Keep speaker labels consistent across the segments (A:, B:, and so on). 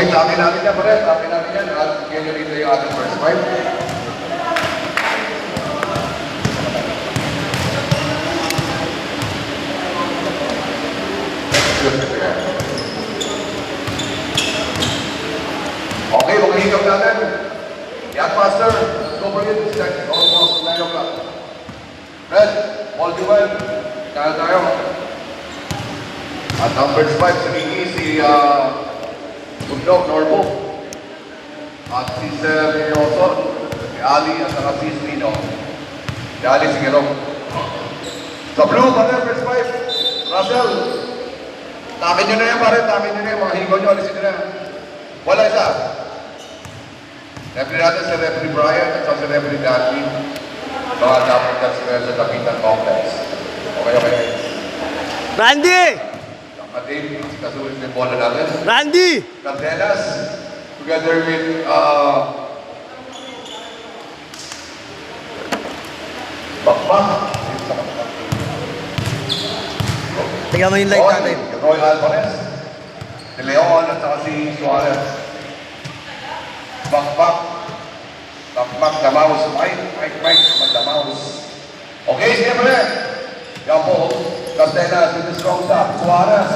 A: Okay, takin natin yan, pare. Takin natin yan. At bigyan nyo rito yung ating first fight. Okay, makahigap natin. Yan, Master. Let's go for it. Check. Almost 9 o'clock. Red, all the well. Kaya tayo. At ang first fight, si Ricky, si Bundok, Norbo. At si Sir Oson, si Ali, at saka si Spino. Si Ali, si Gerong. Sa blue, pare, first fight. Russell. Takin nyo na yan, pare. Takin nyo na yan. Mga higo nyo, alisin nyo na. Wala isa. Referee natin si Referee Brian at si Referee Danny. Mga dapat yan sila sa Dapitan Complex. Okay.
B: Randy!
A: Dave, kasulit na yung bola natin.
B: Randy!
A: Cardenas, together with Bakbak.
B: Tingnan mo yung light natin.
A: Roy Alvarez, De Leon at saka si Suarez. Bakbak, Damaus, Mike, Damaus. Okay, siyempre. Yan po, Cardenas with the strong top. Suarez,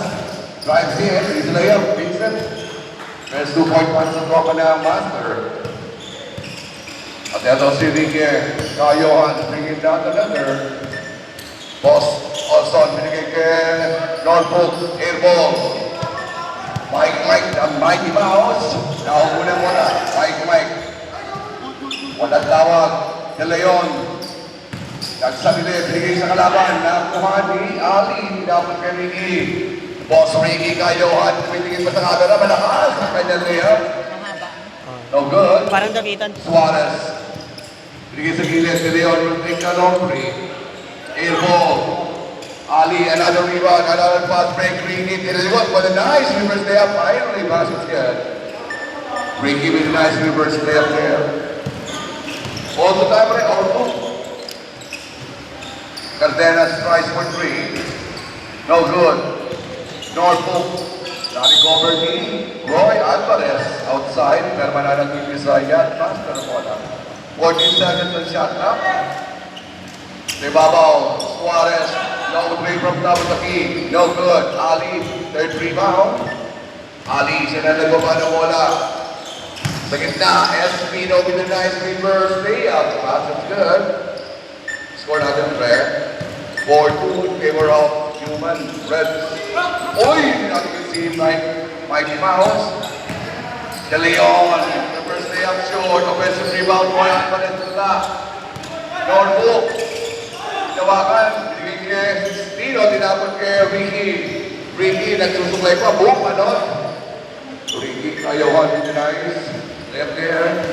A: drives in, he's a layup, Vincent. There's 2-point punch sa tropa na Master. At ito si Ricky Kayohan, bringing down the leather. Boss Olson, binigay kay Norfolk, airball. Mike, the Mighty Mouse. Nauuna muna, Mike. Walang tawag, De Leon. Nagsabili, binigay sa kalaban, nakuha ni Ali, dapat kay Ricky. Boss Ricky Kayohan, binigay pa sa camera, malakas. Kanya layup. No good.
B: Parang dakitan.
A: Suarez. Binigay sa gilid, De Leon will take the long break. Airball. Ali, another rebound, another pass break. Ricky, De Leon, what a nice reverse layup. Finally, basket's good. Ricky with a nice reverse layup there. All the time, right? All two. Cardenas tries for 3. No good. Norfolk. Na-recover ni Roy Alvarez outside. Pero mananagin ni Zayat. Master mo na. 14 seconds on shot clock. Debabaw. Suarez. Long three from top of the key. No good. Ali. Third rebound. Ali. Sinalago pa ng bola. Sa gitna. Espino with a nice reverse layup. Pass is good. Score natin prayer. 4-2 in favor of Human Reds. Uy! As you can see, Mikey Mouse. De Leon. The first layup short. Offensive rebound. Wala pa rin sila. Norfolk. Tawakan. Binigay kay Spino. Tinapon kay Ricky. Ricky nagsusuklay pa. Boom! Ano? Ricky Kayohan with the nice layup there.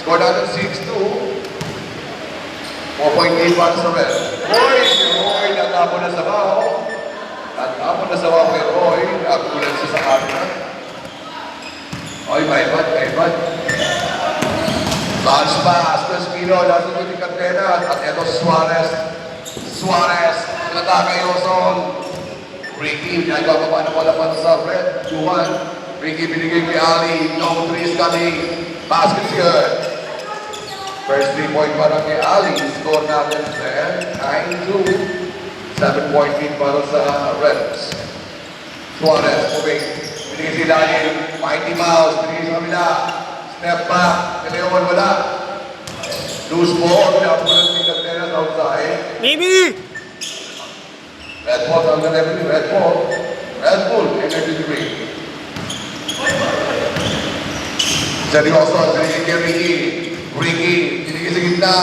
A: Score natin 6-2. 4.8 para sa Red. Roy, natapon na sa bao. Natapon na sa bao kay Roy. Nakulan siya sa camera. Oy, may bad. Bounce pass. Espino, nasa ito ni Cardenas. At ito Suarez. Nataka yung Oson. Ricky, nagkakapa na wala pa sa Red. 2-1. Ricky binigay kay Ali. No 3 coming. Basket's good. First 3-point para kay Ali. Score natin sa 9-2. 7-point lead para sa Reds. Suarez moving. Binigay si Daniel. Mighty Mouse. Binigay sa kabila. Step back. De Leon wala. Loose ball. Pinapunan ni Cardenas outside.
B: Maybe!
A: Red ball on the level. Red ball. Energy drink. Seryoso. Binigay kay Ricky, binigay sa gitna.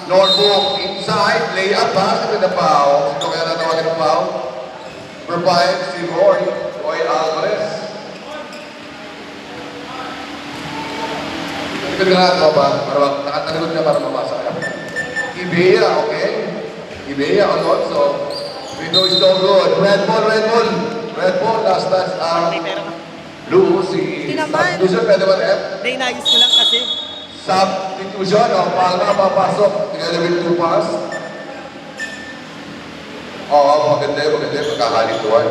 A: Norfolk, inside, layup, basket with the foul. Sino kaya natawagan ng foul? Number 5, si Roy Alvarez. Tignan ka natin ba? Nakatalikod niya para mabasa. Ibea, okay? Ibea, Alonso. Window is no good. Red ball, last touch. Blue, si substitution, pwede ba rep?
B: Hindi, inayos ko lang kasi.
A: Substitution, Palma papasok. Together with 2 pass. Maganda yung pagkahalituan.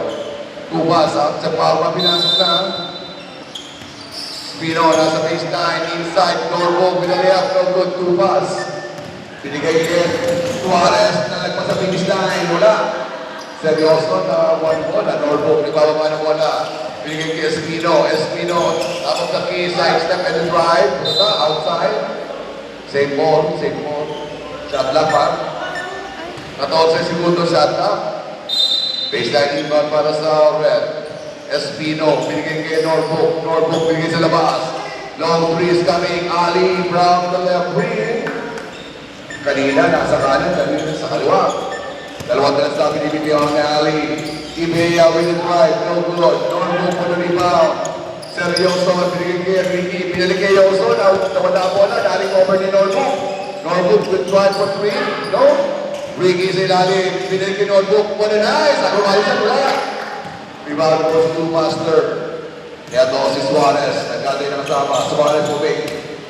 A: 2 pass, sa Palma pinasok na. Espino nasa baseline, inside, Norbo, with a layup, no good, 2 pass. Binigay kay Suarez na nagpasa finish line, wala. Seryoso na 1 ball, Norbo, nagbababa ng wala. Binigay kay Espino, top of the key, side step and drive, basta, outside. Same ball. Shot lang pa. 14 segundo shot clock. Baseline inbound para sa Red. Espino, binigay kay Norfolk, binigay sa labas. Long 3 is coming, Ali from the left wing. Kanina, nasa kanan, kanina sa kaliwa. Dalawang talas na binibigyan ni Ali. Ibea with the drive, no good. Norfolk for the rebound. Seryoso, binigay kay Ricky, binalik kay Yoso. Nawala po na, daling over ni Norfolk. Norfolk with drive for 3, no? Ricky sa ilalim, binalik kay Norfolk, what a nice, ako malisan, wala. Rebound goes to Master. Kaya to si Suarez. Nagkatay na kasama. Suarez moving.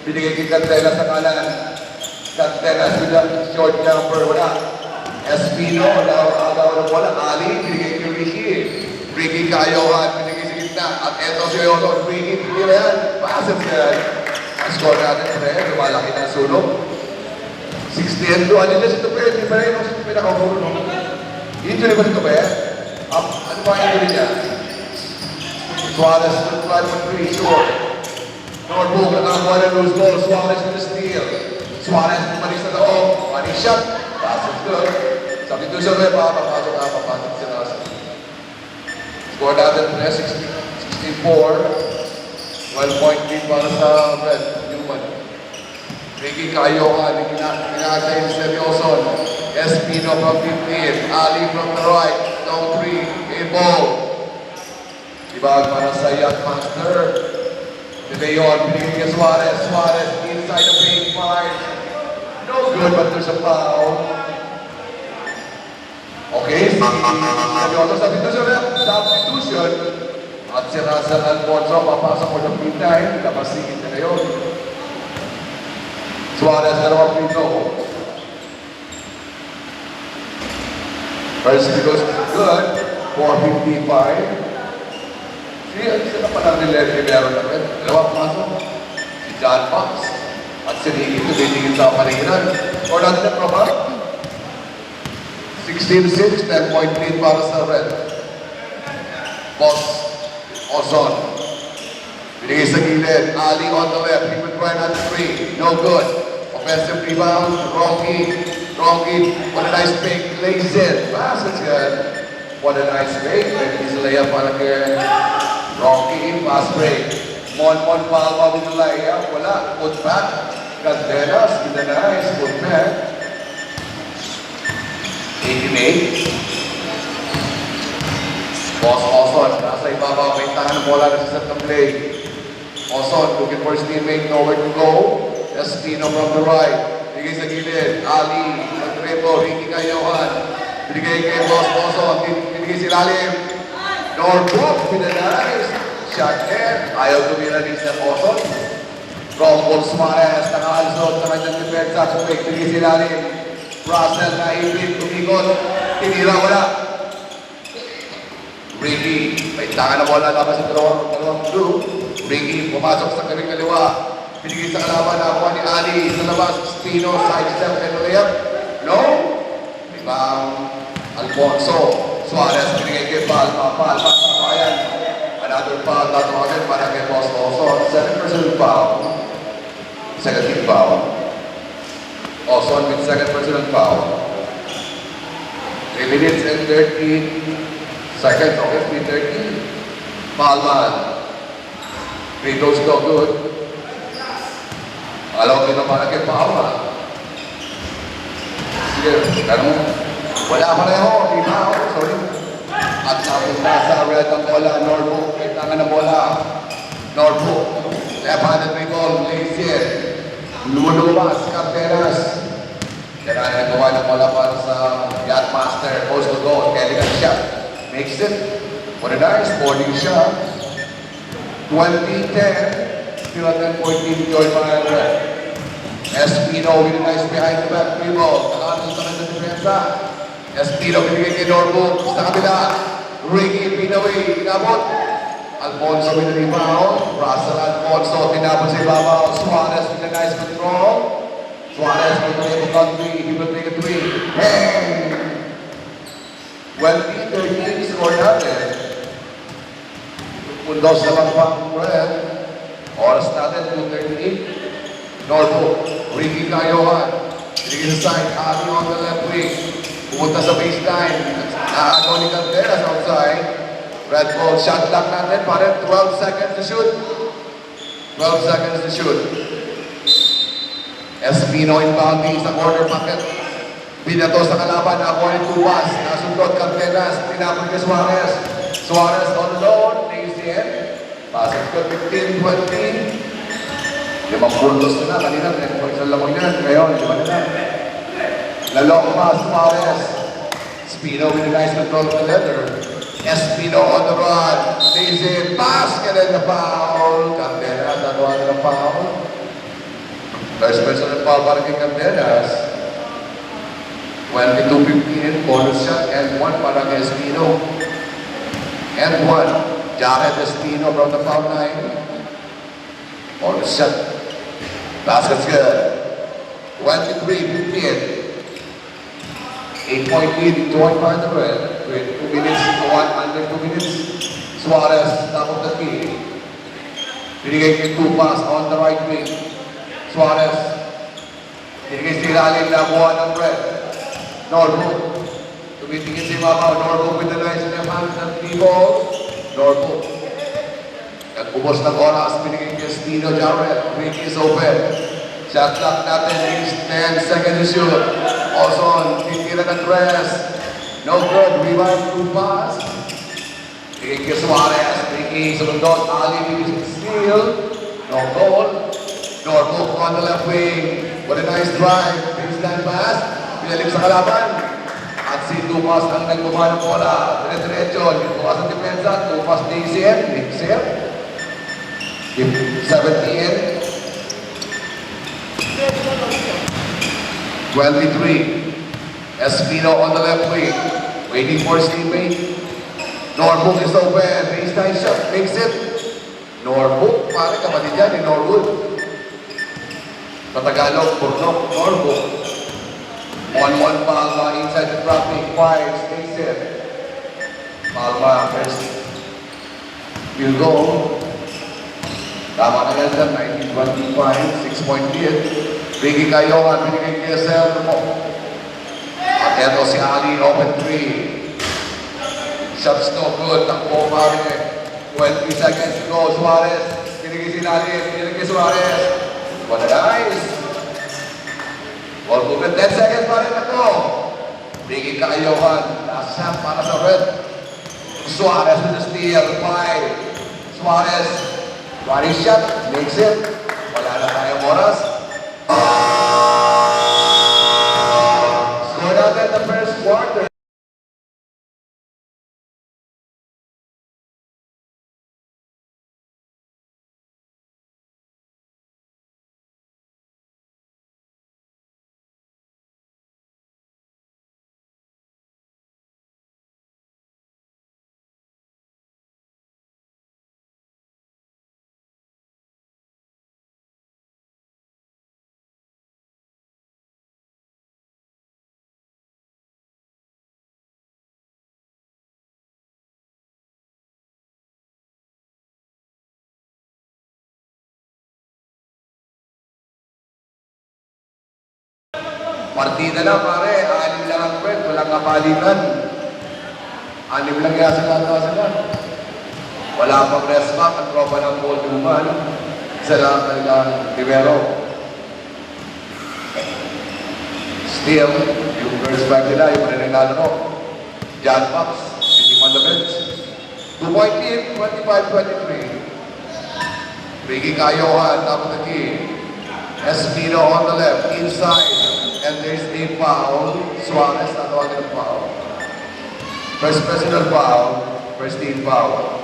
A: Binigay kay Cantela sa kanan. Cantela with a short jumper. Wala. Espino. Agaw na wala. Ali. Binigay kay Ricky. Ricky Kayohan. Binigay sa gitna. At eto si Yoto. Ricky. Binigay na yan. Passes yan. Ang score natin. Lumalaki na sulong. 60 and 2. Ano na si Tupé? Hindi pa rin. Ano si Tupé nakaulo? Injury ba si Tupé? Ano ba yung injury niya? Suarez to try for 3, short. Norfolk nakakuha ng loose ball. Suarez with the steal. Suarez pumalis na loob. Money shot. Passes good. Substitution rin pa. Papasok si Nasa. Score natin 64. 12-point lead para sa Red. Newman. Ricky Kayohan. Pinakasay si Seryoson. Espino from 15. Ali from the right. Long 3. A-ball. Ibag para sa Yacht Master. De Leon, binigay kay Suarez. Suarez inside the paint, fine. No good, but there's a foul. Okay, Seryoso substitution. At si Russell Alfonso, papasok mo ng pintay. Kapasigit na ngayon. Suarez, dalawang pito. First goes good. 4:55. Sila pa lang nila meron na rin. Dalawang pasok. Si John Fox. At si Ricky tumitingin sa paligiran. Or natin na proba. 16-6, 10-point lead para sa Red. Boss Ozon. Binigay sa gilid. Ali on the left. He would try not 3. No good. Offensive rebound. Rocky. What a nice fake. Lays in. Pass it good. What a nice fake. Maybe he's a layup para kay Rocky. Pass break. Mon Palma with the layup. Wala. Put back. Candelas with a nice put back. 88. Boss Ozon. Nasa ibabaw. May tahan ng bola na sa set play. Ozon looking for his teammate. Nowhere to go. Espino from the right. Bigay sa gilid. Ali. Magtrebo. Ricky Kayohan. Binigay kay Boss Ozon. Binigay si Lalim. Norfolk with a nice shot there. Ayaw tumira din sa Ozon. Rombol Suarez. Nakaalsot sa kanyang defensa. Binigay si Lalim. Russell na ibig. Tumikot. Tinira wala. Ricky. May tangan na bola. Labas sa dalawang blue. Ricky. Pumasok sa kaming kaliwa. Binigay sa kalaban na ako ni Ali. Sa labas. Spino. Side step and layup. No. Rebound. Alfonso. Suarez. Binigay kay Palma. Ayan. Another foul. Tatawagan para kay Boss Ozon. 7% foul. Second team foul. Ozon with second personal foul. 3 minutes and 13 seconds. Okay, 3:13. Palman. Free throws no good. Alaw kita para kay Palma. Sige, tanong. Wala pareho. Di ba? Sorry. At napunta sa red ang bola. Norfolk. May tangan ng bola. Norfolk. Left-handed dribble. Lays in. Lumulumas. Carteras. Kaya nagawa ng bola para sa Yacht Master. Post to go. Elegant shot. Makes it. What a nice boarding shot. 20-10. Still a 10-point lead. Joy by red. Espino with a nice behind the back dribble. Nakatong sa kanyang depensa. Espino binigay kay Norfolk sa kabila. Ricky Pinaway. Inabot. Alfonso with the rebound. Russell Alfonso, tinapon sa ibabaw. Suarez with a nice control. Suarez will take a three. He will take a three. Hey! 20-13 score natin. Pundos naman pang red. Oras natin, 2:38. Norbo, Ricky Cayohan. Binigay sa side, Ali on the left wing. Pumunta sa baseline. Nakagawa ni Canteras outside. Red ball, shot clock natin. Parang 12 seconds to shoot. 12 seconds to shoot. Espino inbounding sa corner pocket. Binato sa kalaban, nakuha ni Tubas. Nasundot Canteras, tinapon kay Suarez. Suarez on load, lays in. Passes ko 15-20. 5 puntos na kanina, 10 points na lamang yan. Ngayon, 5 na lang. Lalong pa, Suarez. Espino with a nice control of the leather. Espino on the run. Lays in, basket and the foul. Canteras, nakuha na ng foul. First personal foul para kay Canteras. 22-15, bonus shot, and 1 para kay Espino. And 1, Jared Espino from the foul line. Bonus shot. Basket's good. 23-15. 8-point lead, joined by the red. With 2 minutes, under 2 minutes. Suarez, top of the key. Binigay kay Tupas on the right wing. Suarez. Binigay si Lalim na buwan ng red. Norbo. Tumitingin si Mabaw. Norbo with the nice left hand ng three-ball. Norbo. Nag-ubos ng oras. Binigay kay Espino Jared. Ricky is open. Shot clock natin is 10 seconds to shoot. Ozon. Titira ng dress. No good. Rebound to pass. Binigay kay Suarez. Ricky sumundot. Ali with his steal. No goal. Norbo on the left wing. What a nice drive. Baseline pass. Pinalik sa kalaban. At si Tupas ang nagbuka ng bola. Dire-diretso. Tupas ang depensa. Tupas ni ACM. Mixer. 17. 23. Espino on the left wing. Waiting for his teammate. Norwood is open. Baseline shot. Makes it. Norwood. Parang kapatid yan ni Norwood. Sa Tagalog, Burnok. Norwood. 1-1 Palma inside the traffic. Fires. Makes it. Palma first. Field goal. Tama na yan dyan. 19-25. 6-point lead. Ricky Cayohan. Binigay kay Selmo. At eto si Ali. Open 3. Shots no good. Takbo Mare. 20 seconds to go. Suarez. Binigay si Lalim. Binigay kay Suarez. What a nice. Ball movement. 10 seconds pa rin ako. Ricky Cayohan. Last shot para sa red. Suarez with the steal. 5. Suarez. Body shot. Makes it. Wala na tayong oras. Score natin the first quarter. Partida na pare, 6 lang ang break, walang kapalitan. 6 lang yasa sila. Wala pang rest back, ang tropa ng ball duman. Isa lang talagang Rivero. Still, yung first back nila, yung rin naglalaro. John Fox, sitting on the bench. 2-point lead, 25-23. Ricky Cayohan, top of the key. Espino on the left, inside. And there's a foul. Suarez not on the foul. First personal foul. First team foul.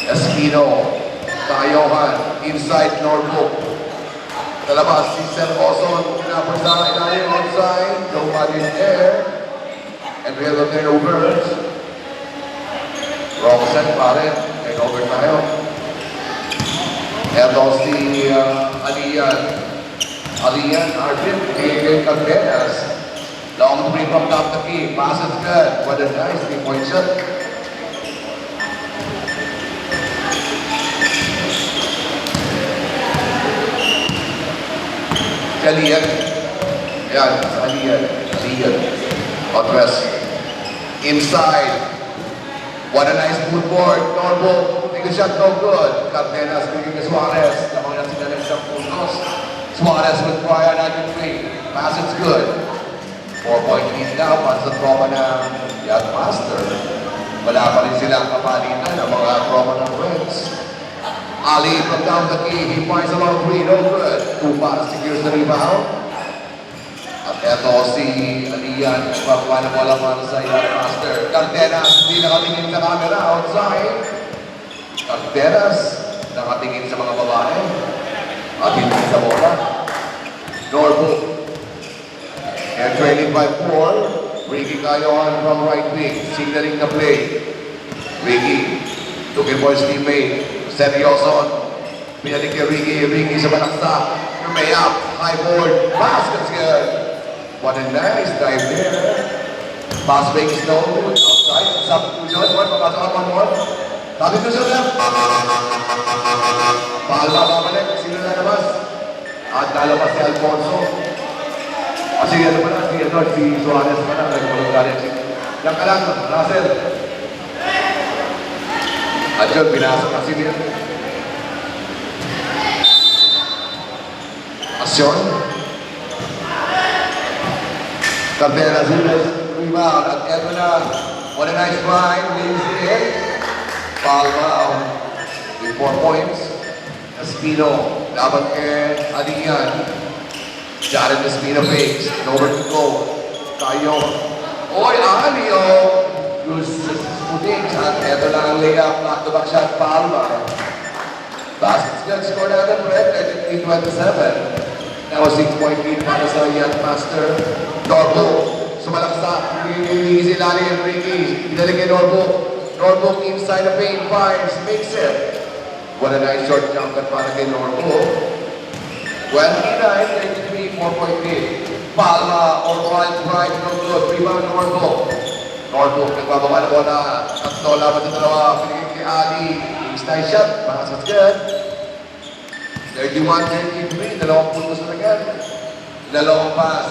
A: Espino. Cayohan. Inside Norwood. Talabas si Sir Ozon. Napper sa ilalim outside. Nobody's there. And we have the turnovers. Wrong set pa rin. nice 3-point shot. Kalian. Yan, Kalian. Kalian. Otras. Inside. What a nice footboard. Norbo. Take a shot, no good. Cardenas bringing to Suarez. Lamang na sila ng isang puntos. Suarez with prior 93. Pass it's good. 4-point lead now para sa tropa ng Yachtmaster. Wala pa rin silang kapalitan ng mga tropa ng Reds. Ali from down the key. He finds a long three. No good. Tupas secures the rebound. At eto si Alian. Nagpakuha ng bola para sa Yachtmaster. Cardenas. Hindi nakatingin sa camera. Outside. Cardenas. Nakatingin sa mga babae. At hindi sa bola. Norbo. And trailing by 4. Ricky Cayohan from right wing. Signaling the play. Ricky. Looking for his teammate. Seryoso. Pinalik kay Ricky. Ricky sa balaksak. May up. High board. Basket's good. What a nice dive there. Pass fake is no good. Outside. Substitution. One. Papasok ang one more. Substitution left. Palma babalik. Sino na labas? At nalabas si Alfonso. Kasi ano pa na, si Suarez pa na. Nagpulong galing. Yan ka lang. Russell. At yun, pinasok kasi niya. Asyon. Cardenas, rebound. At eto na. What a nice find. Leaves it in. Palma with 4 points. Espino. Laban kay Alian. Jared Espino fakes. Over to go. Tayo. Oy, Alio. Puting. At eto lang ang layup. Back-to-back shot. Palma. Basket's good. Scored out of red. 23-27. Now a 6-point lead para sa Yachtmaster. Norbo. Sumalaksa. Easy lalim. Ricky. Pinalig kay Norbo. Norbo inside the paint. Finds. Makes it. What a nice short jump at para kay Norbo. 29-33. 4-point lead. Palma. All right. No good. Rebound Norbo. Norbo. Nagbababa na bola. Tatlo laban sa dalawa. Pinigil kay Ali. Nice shot. Basket's good. 31-33, dalawang puntos na agad. Dalawang pass.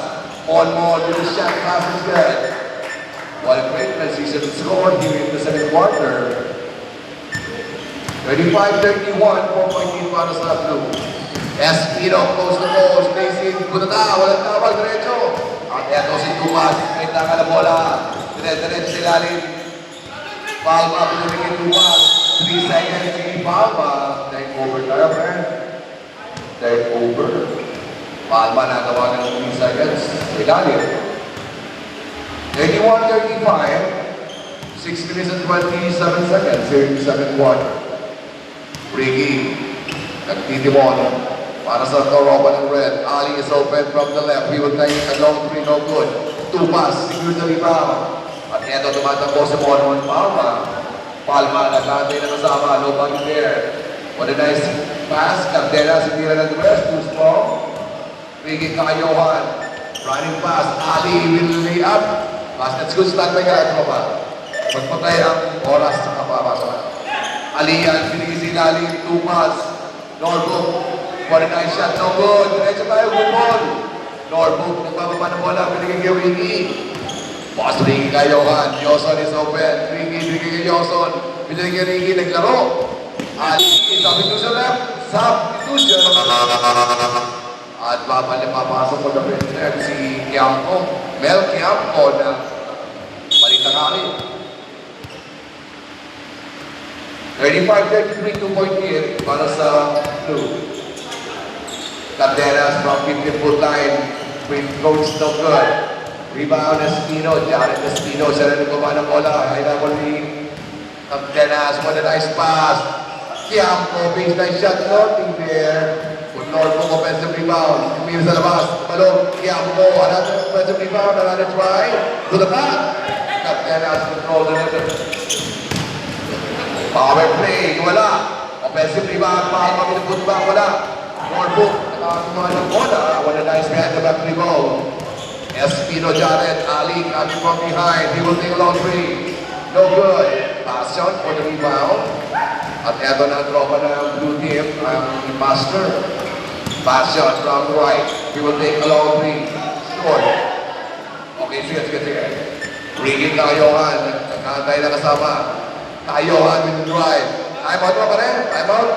A: On more, little shot, pass is good. What a great transition score here in the second quarter. 35-31, 4-point lead para sa Blue. Espino, close to post, facing, bunata, walang tawag, diretso. At eto si Tumas, may tanga na bola. Diretso si Lalim. Palma, pinabigin Tumas. 3 seconds, si Palma. Take over tayo, friend. Take over. Palma nagawa ng 3 seconds. Ilalim. 81-35. 6 minutes and 27 seconds here in the second quarter. Ricky. Nagtitimon. Para sa Toroba ng Red. Ali is open from the left. He will take a long three, no good. 2 pass. Secure the rebound. At ito tumatakbo si Monon Palma. Palma nagkantay na kasama. Nobody there. What a nice pass. Cardenas, hindi na nag-rest. Too strong. Ricky Cayohan. Running pass. Ali will lay up. Basket's good. Stand by ka. Ito ba? Pagpatay ang oras sa kapapasok. Alian. Pinigisi lalim. 2 pass. Norbo. What a nice shot. No good. Diretso tayo. Gumon. Norbo. Nagbababa ng bola. Pinigil kay Ricky. Boss Ricky Cayohan. Yoson is open. Ricky kay Yoson. Pinigil kay Ricky. Naglaro. Ali, substitution left, substitution. At papasok ko na presenter si Quiamco, Mel Quiamco na balita kami. 35-33, 2-point lead para sa Blue. Cardenas from 50-foot line, with coach no good. Rebound Espino, Jared Espino, siya rin gumawa ng bola. High-level lead. Cardenas, what a nice pass. Quiamco, baseline shot, nothing there. With Norfolk offensive rebound. Kumir sa labas. Balong, Quiamco, another offensive rebound, another try. To the back. Cardenas control the net. Power play, wala. Offensive rebound, Palma, piniput back, wala. Norfolk, nakakuha ng bola. What a nice behind the back rebound. Espino Janet, Ali coming from behind. He will take a long three. No good. Pass shot for the rebound. At eto na ang tropa ng blue team, ang master. Pass shot from the right. He will take a long three. Score. Okay, sige. Ricky Tayohan. Nagkantay na kasama. Tayohan with the drive. Time out mo pa rin. Time out.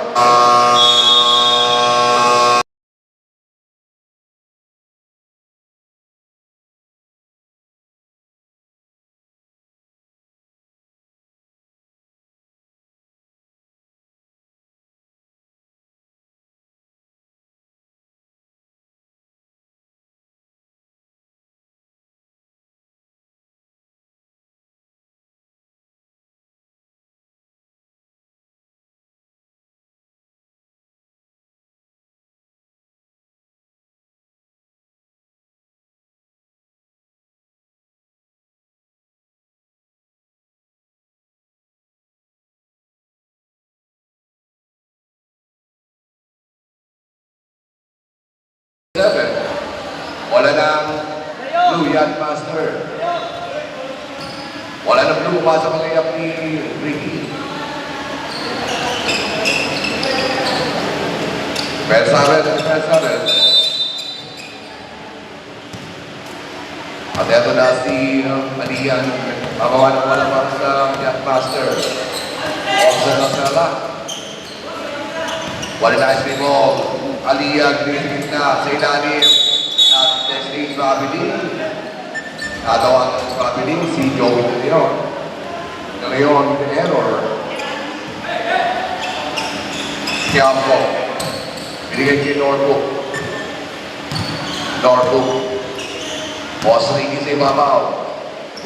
A: Wala ng blue yan, master. Wala ng blue, pumasok ang layup ni Ricky. Pensaben. At eto na si Alian, magawa ng wala para sa Yacht Master. Offset na sa lock. What a nice big ball. Alian, binibig na sa ilalim. At Destiny Babili. Nagawa ng Babili, si Joey De Leon. De Leon with the error. Tiampo. Binigay kay Norbook. Boss Ricky sa ibabaw.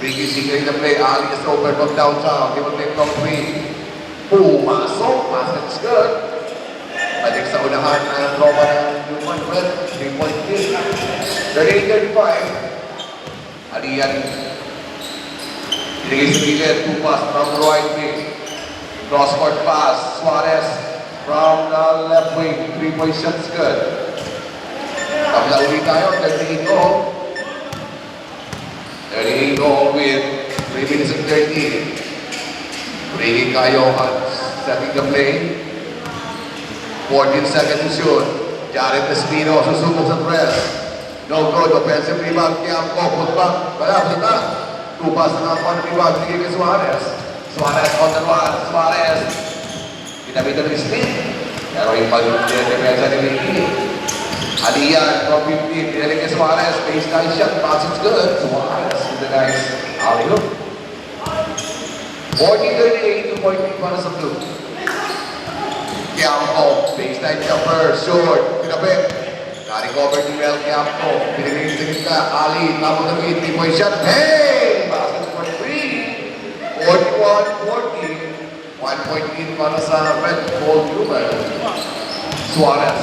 A: Ricky securing the play. Ali is over from downtown. He will take long three. Pumasok. Basket's good. Balik sa unahan ng tropa ng Human Red. 3-point kill. 38-35. Alian. Binigay sa gilid. Two pass from the right wing. Cross-court pass. Suarez from the left wing. 3-point shot's good. Kabila ulit tayo. 38-0. 38-0 with 3 minutes and 13. Ricky Tayohan setting the play. 14 seconds to shoot. Jared Espino susubok sa press. No good. Offensive rebound. Tiampo. Put back. Balita. Two pass na one rebound. Bigay kay Suarez. Suarez on the run. Suarez. Pinamitan ng spin. Pero yung pag-depensa ni Ricky. Alian from 15. Pinamitan kay Suarez. Baseline shot. Pass is good. Suarez with the nice alley-oop. 40-38. 2-point para sa blue. Tiampo, baseline jumper, short, pinabit. Na-recover ni Mel Tiampo. Pinagiging sa gitna, Ali, tapos na rin, 3-point shot. Hey! Basket for 3. 41-40. 1-point lead para sa Red Bull Human. Suarez.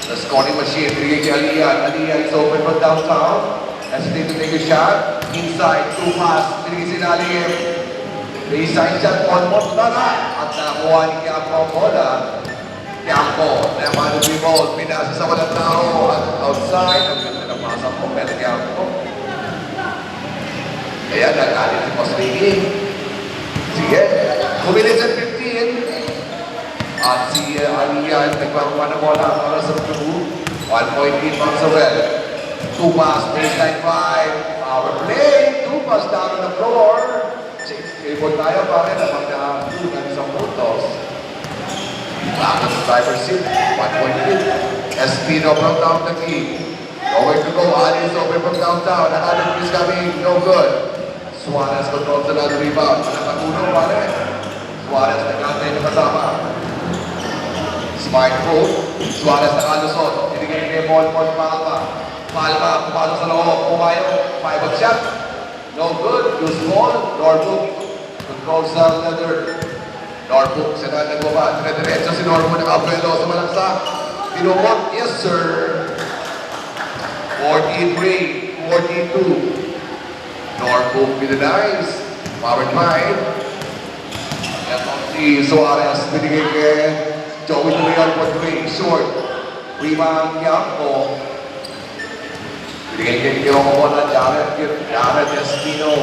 A: The scoring machine, pinagiging kay Alian. Alian is open from downtown. Hesitate to take a shot. Inside, two pass, pinagiging sinalim. Baseline shot, almost na na. At nakakuha ni Tiampo ang bola. Tiampo, naman ang ball, pinasa sa walang tao. At outside, ang ganda ng masa po, pero Tiampo. Kaya nagalit si Boss Ricky. Sige, 2 minutes and 15. At si Alian, nagbawa na bola para sa blue. 1-point lead para sa red. Two pass, baseline 5. Power play, two pass down on the floor. Table tayo pare na magka-2 ng isang puntos. Bakit sa driver seat, 1-point lead. Espino from down the key. Nowhere to go, Ali is over from downtown. Another is coming, no good. Suarez controls another rebound. Nakatulong pare. Suarez nagkantay na kasama. Smart move. Suarez nakalusot. Tinigay kay Molmon Palma. Palma, pumasok sa loob. Pumayo. 5-up shot. No good. Use ball. Norbook. Controls the leather. Norbook. Siya na nagwaba. Dire-diretso si Norbook. Nakapelo sa malaksak. Pinumot. Yes, sir. 43. 42. Norbook with the dice. Powered by. Yan si Suarez. Binigay kay Joey De Leon for 3. Short. Rebound Tiampo. Binigay kay mo na Jared Espino.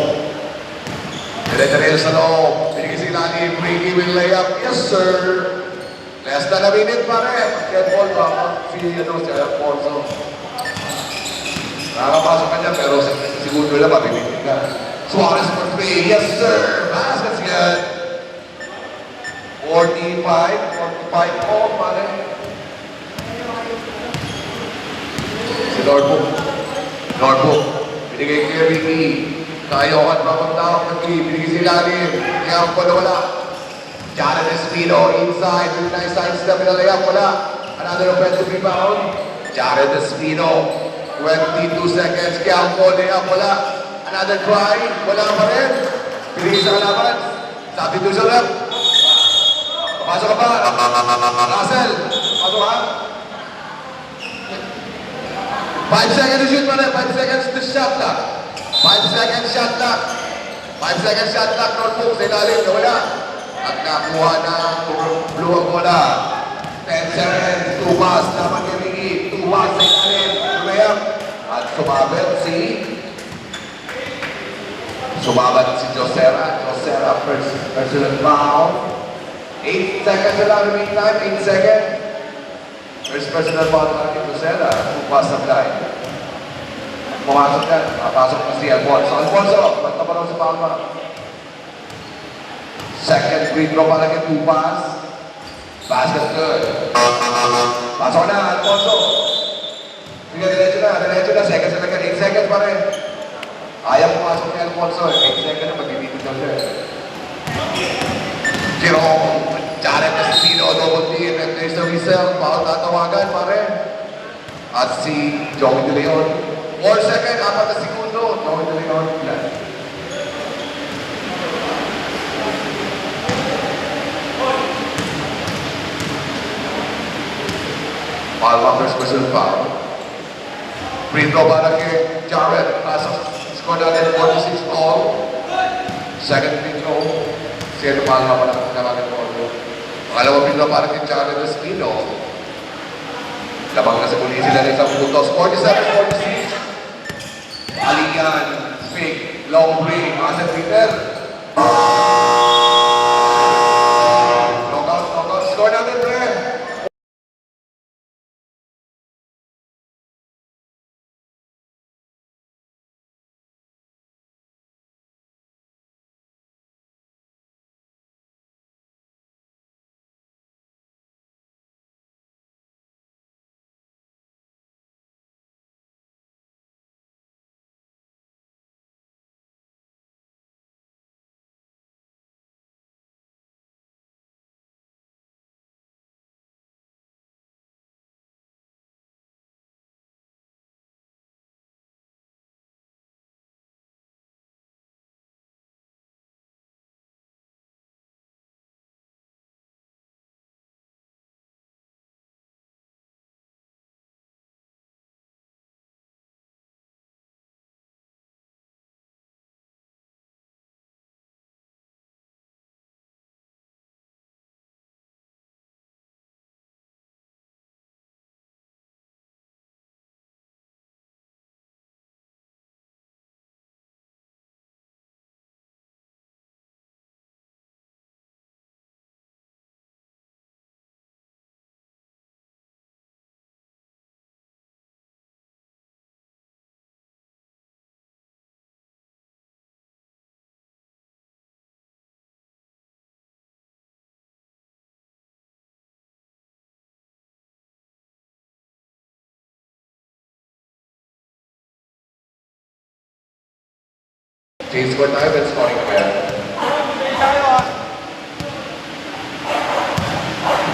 A: Dire-dire sa loob. Binigay si Lani. Ricky will lay up. Yes, sir. Less than a minute pa rin. Get ball ba? Si Alfonso. Nakakapasok ka niya, pero sa segundo lang, mabibitin ka. Suarez for 3. Yes, sir. Basket's good. 45 po, pare. Si Norfolk. Binigay kay Ricky. Kayokan pa kung tawag ng Ricky. Binigay si Lalim. Kaya ang wala. Jared Espino inside. Yung nice side step na layap, wala. Another offensive rebound. Jared Espino. 22 seconds. Kaya ang layap, wala. Another try. Wala pa rin. Binigay sa kalaban. Sabi doon sa left. Pasok ka ba? Russell. Pasok ka? 5 seconds to shoot pa rin. 5 seconds to shot clock. 5 seconds shot clock. 5 seconds shot clock. Notebook sa ilalim. Nawala. At nakuha ng blue ang bola. 10 seconds. 2 pass. Naman kay Ricky. 2 pass sa ilalim. Lumayap. At sumabit si Josera. Josera personal foul. 8 seconds na lang remaining time. 8 seconds. First personal foul na kay Josera. 2 pass sa line. Pumasok yan. Napasok na si Alfonso. Alfonso, ba't ka pa raw sa Palma? Second free throw para kay 2 pass. Basket good. Pasok na, Alfonso. Sige, diretso na. Seconds na lang. 8 seconds pa rin. Ayaw pumasok ni Alfonso. 8 seconds na magbibigit daw siya. Jerome, Jared Espino, double team. And there's the whistle. Bawat tatawagan pa rin. At si Joey De Leon. 4 seconds, 4 na segundo. Joey De Leon. Palma first person foul. Free throw para kay Jared. Score natin 46 all. Second free throw. Siya Palma pala naman all. Pangalawang free throw para kay Jared Espino. Labang na sa muli sila ng isang puntos. 47-46. Alian. Fake. Long break. Asa Peter. Knockout. Score natin, pre. James scored time and scoring pair.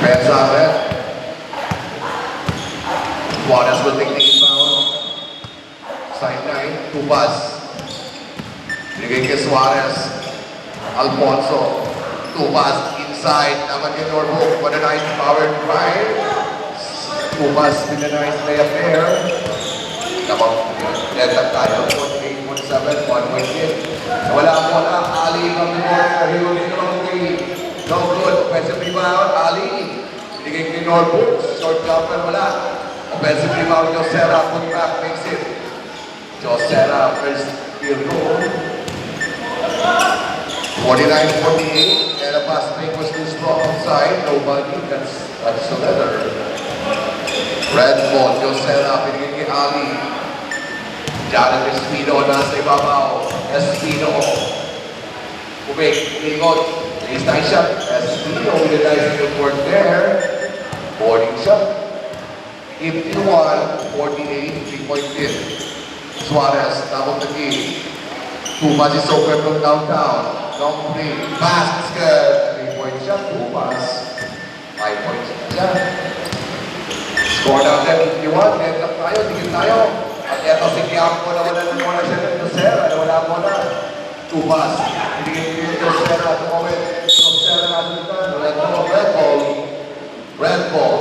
A: Pensa Juarez will take the inbound. Side 9, 2 pass. Binigay kay Suarez. Alfonso. 2 pass inside. Naman kay Norfolk. 1-9 powered drive. 2 pass with a nice layup there. Naman, netap tayo. 48-47, 1 point hit. Wala mo na. Ali from the corner. He will hit on 3. No good. Offensive rebound. Ali. Binigay kay Norfolk. Short jumper. Wala. Offensive rebound. Josera. Put back. Makes it. Josera first field goal. 49-48. And a pass fake was too strong outside. Nobody. That's the letter. Red ball. Josera pinigin kay Ali. Jared Espino nasa ibabaw. Espino. Kubik. Ingot. Baseline shot. Espino with a nice field work there. Boarding shot. 51-48. 3-point lead. Suarez. Top of the key. Tumas is open from downtown. Long three. Pass is good. 3-point shot. Tumas. 5 points siya. Score natin. 51. Net up tayo. Tingin tayo. At eto si Quiampo na wala ng muna siya ng Josera. Wala mo na. Tumas. Tingin Josera at the moment. Josera na dito. Red ball. Red ball.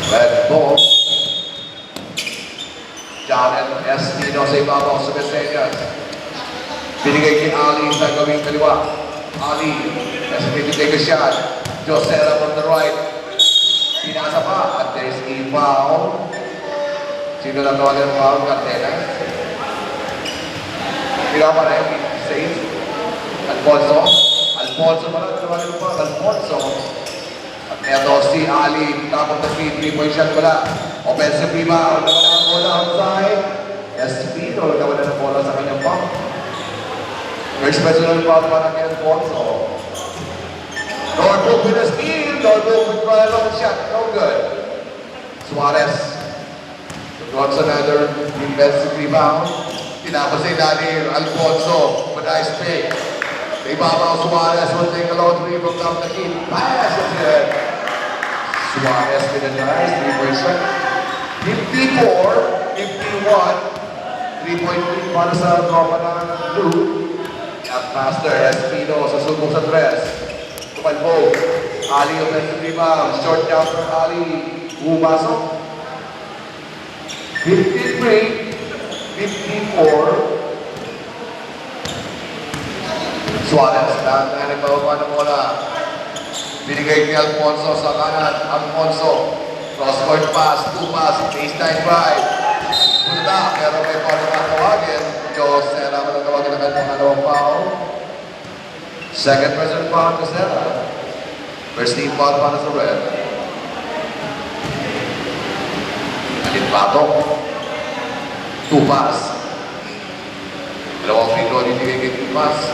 A: Red ball. John and Espino sa ibabaw sa Meseñas. Binigay kay Ali sa gawing kaliwa. Ali, hesitated to take a shot. Josera from the right. Pinasa pa. At there's a foul. Sino na tawag ng foul? Cardenas. Pinapa na yung safe. Alfonso. Alfonso pa na tawag ng foul. Alfonso. At neto si Ali. Top of the feet. 3-point shot wala. Offensive rebound. Nawala ang bola outside. Espino. Nawala ang bola sa kanyang pump. First personal foul para kay Alfonso. Norfolk with a steal. Norfolk with a long shot. No good. Suarez. Got another defensive rebound. Tinapos si Daniel Alfonso. A nice pick. Ibabaw Suarez will take a long three from top the key. Pass is good. Suarez with a nice 3-point shot. 54, 51. 3-point lead para sa tropa ng Blue. At master Espino sa subok sa tres. Tumalbo. Ali offensive rebound. Short down for Ali. Umasok. 53, 54. Suarez. Dahan-dahan nagbababa ng bola. Binigay ni Alfonso sa kanan. Alfonso. Cross-court pass. 2 pass. Baseline drive. Punta. Pero may foul na tawagin. Josera mo na tawagin ang kanyang dalawang foul. Second person foul, Josera. First team foul para sa red. Alinpato. 2 pass. Dalawang free throw hindi kay 2 pass.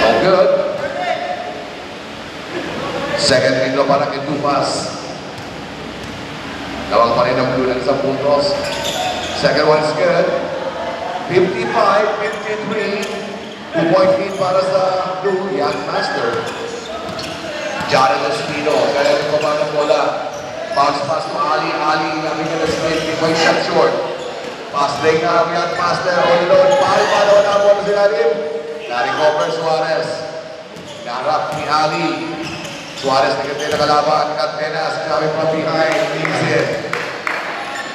A: No good. Second free throw para kay 2 pass. Lawang pa rin ang Blue ng 10 puntos. Second one is good. 55-53. 2-point lead para sa Blue. Young Master. Jared Espino. Kaya rin pa ba ng bola. Bounce pass to Ali. Ali. Namin ka na split. 3-point shot short. Pass break na ang Young Master. All alone. Pari pa naman ang bola si Lalim. Na-recover Suarez. Narap ni Ali. Suarez na kalaban. Cardenas. Kami from behind. Easy.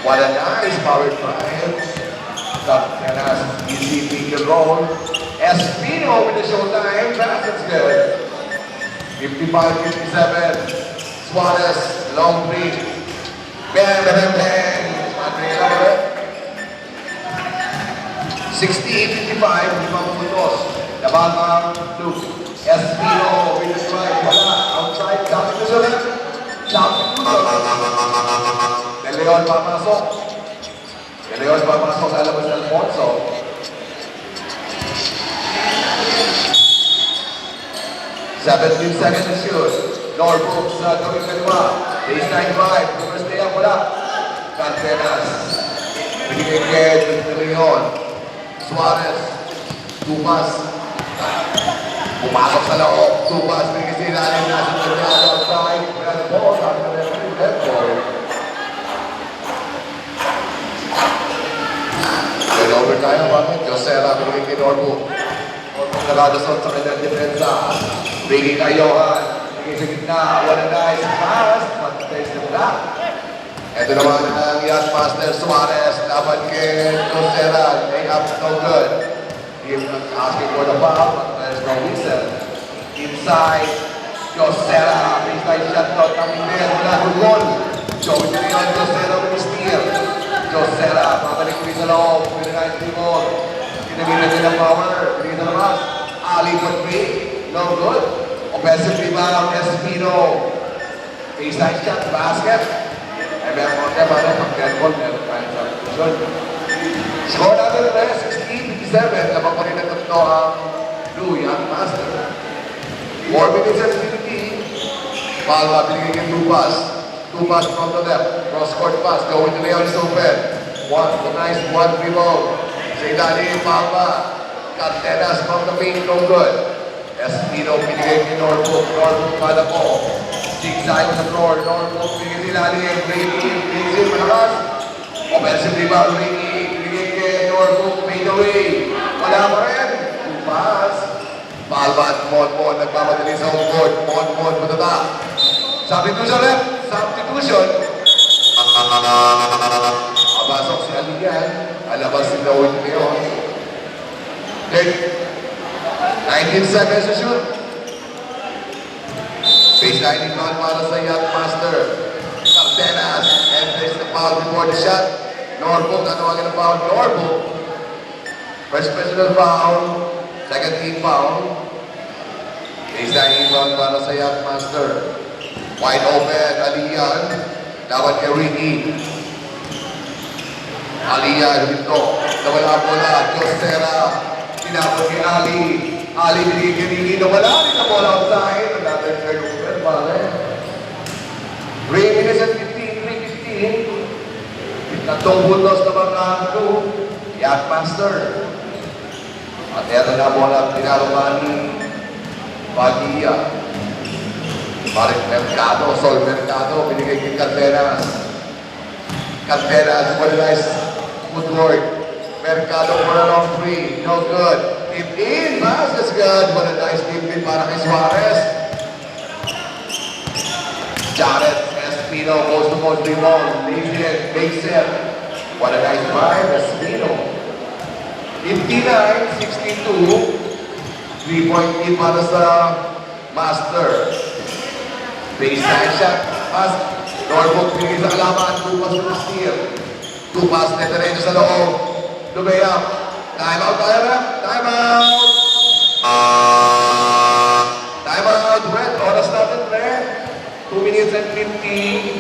A: What a nice power drive. Cardenas. Easy pick and roll. Espino with the showtime. Pass is good. 55-57. Suarez. Long three. Bang, bang, bang. Andrea Labaret. 68-55. 5 puntos. Labang ang Luke. Espino with the drive. Wala. Outside. Jumping to the left. Jumping to the left. De Leon papasok. De Leon papasok sa labas ng Alfonso. Seventeen seconds to shoot. Norfolk sa gawing kaliwa. Baseline drive. First day wala. Cardenas. Binigay kay De Leon. Suarez. Tumas. Pumasok sa loob. Tumas. Binigay si Lalim. Nasa kanya outside. Red ball. Red ball. Then overtime naman. Josera. Binigay kay Norfolk. Norfolk nakadasot sa kanyang depensa. Bigay kay Johan. Bigay sa gitna. What a nice pass. Matay sa black. Ito naman ang Young Master Suarez. Laban kay Josera. Lay up, no good. He's asking for the foul, but there's no reason. Inside, Josera. Baseline shot out. Coming there. Wala kong goal. Joey De Leon, Josera with the steal. Josera, babalik din sa loob. Pinagalit ni Ball. Pinagigit din ang power. Pinagigit na labas. Ali for three. No good. Offensive rebound, Espino. Baseline shot, basket. Eh, meron mo tayo para pag-get-ball, meron tayo sa position. Score natin na 16-57. Labang pa rin ang tatlo ang Blue Young Master. 4 minutes and 50. Palma, binigay yung 2 pass. 2 pass from the left. Cross-court pass. Going to Leon is open. The nice one rebound. Sa ilalim, Palma. Cartenas from the paint, no good. Espino, binigay ni Norfolk. Norfolk, pala po. Zigzag sa floor. Norfolk, binigay ni ilalim. Brady, malakas. Offensive rebound, Brady. Binigay kay Norfolk, made away. Wala pa rin. 2 pass. Palma at Mon, nagmamadali sa home court. Mon, patata. Substitution left. Substitution. Abasok si Alian. Alabas si Lloyd Leon. 19 seconds to shoot. Baseline inbound para sa Young Master. Cardenas. And there's the foul before the shot. Norfolk, ano ang foul? Norfolk. First personal foul. Second team foul. Baseline inbound para sa Young Master. Wide open, Alian. Lawan kay Ricky. Alian dito. Nawala bola. Josera. Tinapos kay Ali. Ali binigyan. Nawala rin na bola outside. Another third over. Pare. 3 minutes and 3:15. Tatlong buntos na mga Young Master. At eto na bola. Tinaruman ni Bagia. Marek Mercado, Sol Mercado, binigay kay Cardenas. Cardenas, what a nice footwork. Mercado for a long three, no good. Tip in, pass is good. What a nice tip in para kay Suarez. Jared Espino goes to post rebound. Leaves it, makes it. What a nice drive, Espino. 59-62. 3-point lead para sa Master. Baseline shot, pass. Norfolk pinigil sa kalaban. 2 pass to the steal. 2 pass, netirecho sa loob. Lumayap. Time out tayo na. Time out. Time out, Brett. Oras natin, Brett. 2 minutes and 50.